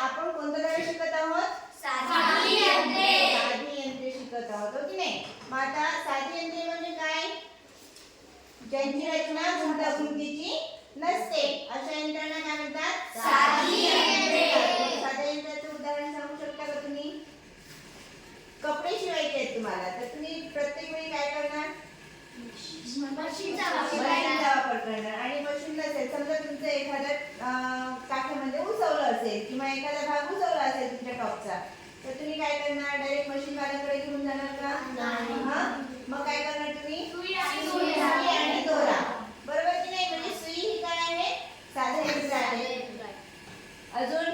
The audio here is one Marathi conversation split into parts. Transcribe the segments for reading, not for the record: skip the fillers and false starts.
आपण कोणतं धडे शिकत आहोत? साधी यंत्रे. साधी यंत्रे शिकत आहोत, हो की नाही? मग आता साधी यंत्रे म्हणजे काय? ज्यांची रचना गुंतागुंतीची नसते अशा यंत्रांना काय म्हणतात? साधी यंत्रे. साध्या यंत्राचं उदाहरण सांगू शकता का तुम्ही? कपडे शिवायचे आहेत तुम्हाला, तर तुम्ही प्रत्येक वेळी काय करणार? मशीनचा मशीनचा वापर करणार. आणि मशीन नसेल, समजा तुमचं एखादं काखेमध्ये उसवलं असेल किंवा एखादा भाग उसवला असेल तुमच्या टॉपचा, तर तुम्ही काय करणार? डायरेक्ट मशीन वाल्याकडे घेऊन जाणार का? मग काय करणार तुम्ही? सुई आणि दोरा, बरोबर की नाही? म्हणजे सुई ही काय आहे? साधं यंत्र आहे. अजून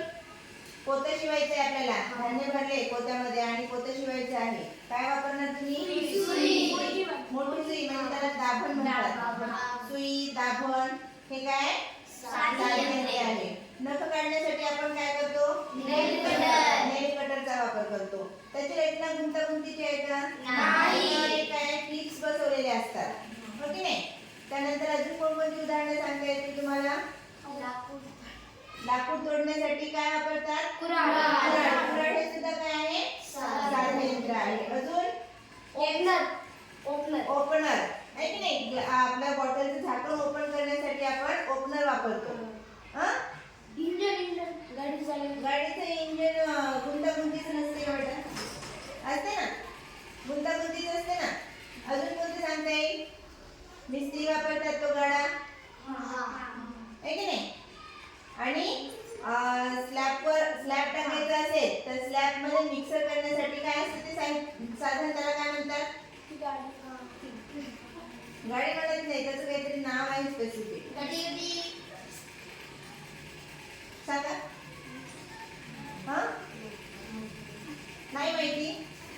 पोतं शिवायचं आहे आपल्याला, धान्य भरले पोत्यामध्ये आणि पोतं शिवायचं आहे, काय वापरणार तुम्ही? सुई. मोठी सुई, म्हणजे त्याला दाभण म्हणतात. सुई, दाभण हे काय? साधी यंत्रे आहे. नख काढण्यासाठी आपण काय करतो? नेल कटर. नेल कटरचा वापर करतो. त्याची रचना गुंतागुंतीची आहे का? नाही. काय क्लिप्स बसवलेले असतात, हो की नाही? त्यानंतर अजून कोणकोणती उदाहरणे सांगता येतील तुम्हाला? लाकूड तोडण्यासाठी काय वापरतात? कुऱ्हाड. कुऱ्हाड हे सुद्धा काय आहे? साधं यंत्र आहे. अजून ओपनर आहे की नाही? आपल्या बॉटलचं झाकण ओपन करण्यासाठी आपण ओपनर वापरतो. गाडीचं इंजिन गुंतागुंतीचं नसते का बेटा? असते ना, गुंतागुंतीचं असते ना. अजून कोणते सांगता येईल? मिस्त्री वापरतात तो गाडा, आहे की नाही? आणि स्लॅब टाकायचा असेल तर स्लॅब मध्ये मिक्सर करण्यासाठी काय असते ते साधन, त्याला काय म्हणतात? गाडी म्हणत नाही, त्याचं काहीतरी नाव आहे स्पेसिफिक. सांगा. नाही माहिती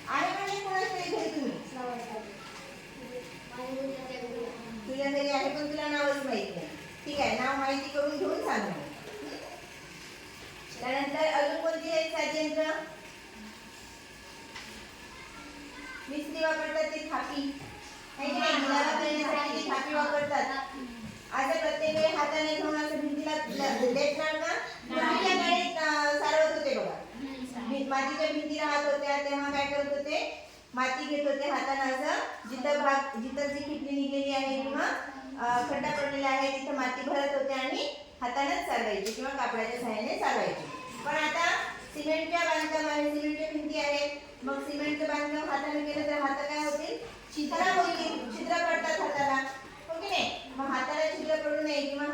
आहे म्हणजे कोणाच तरी घरी तुम्ही? तुझ्या घरी आहे पण तुला नावच माहित नाही. ठीक आहे, नाव माहिती करून घेऊन सांग. त्यानंतर अजून कोणती आहेत साधी यंत्र? मिस्त्री वापरतात ते थापी, गुलाबा करण्यासाठी ती थापी वापरतात. असं प्रत्येक वेळी हाताने घेऊन असं भिंतीला देणार का? पूर्वीच्या काळी सारवत होते बघा, मातीच्या भिंती राहत होत्या तेव्हा काय करत होते? माती घेत होते हाताने, असं जिथं जी खिडकी निघलेली आहे किंवा खड्डा पडलेला आहे तिथं माती भरत होते आणि हातानेच चालवायची किंवा कापडाच्या सहाय्याने चालवायची. पण आता सिमेंटच्या बांधकाम आहे, सिमेंटच्या भिंती आहेत, मग सिमेंटचं बांधकाम हाताने केलं तर हात काय होतील? खराब होतील, छिद्र पडतात हाताला, हो की नाही? मग हाताला छिद्र पडू नये किंवा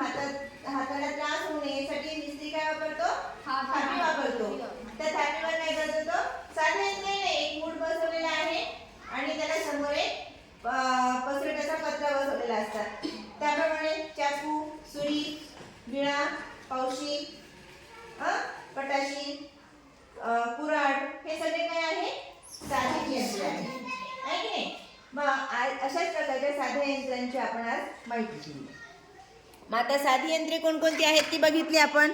हाताला त्रास होऊ नये यासाठी मिस्त्री काय वापरतो? थापी वापरतो. त्या थापीवर काय करतो तो? साधं यंत्र नाही, एक मूठ बसवलेला आहे आणि त्याला समोर एक पसरटाचा पत्रा बसवलेला असतात. त्याप्रमाणे चाकू, सुरी, विळा, पावशी, पटाशी, कुऱ्हाड हे सगळे काय आहे? साधी यंत्रे आहे की नाही? मग अशाच प्रकारच्या साध्या यंत्रांची आपण आज माहिती दिली. मग आता साधी यंत्रे कोणकोणती आहेत ती बघितली आपण.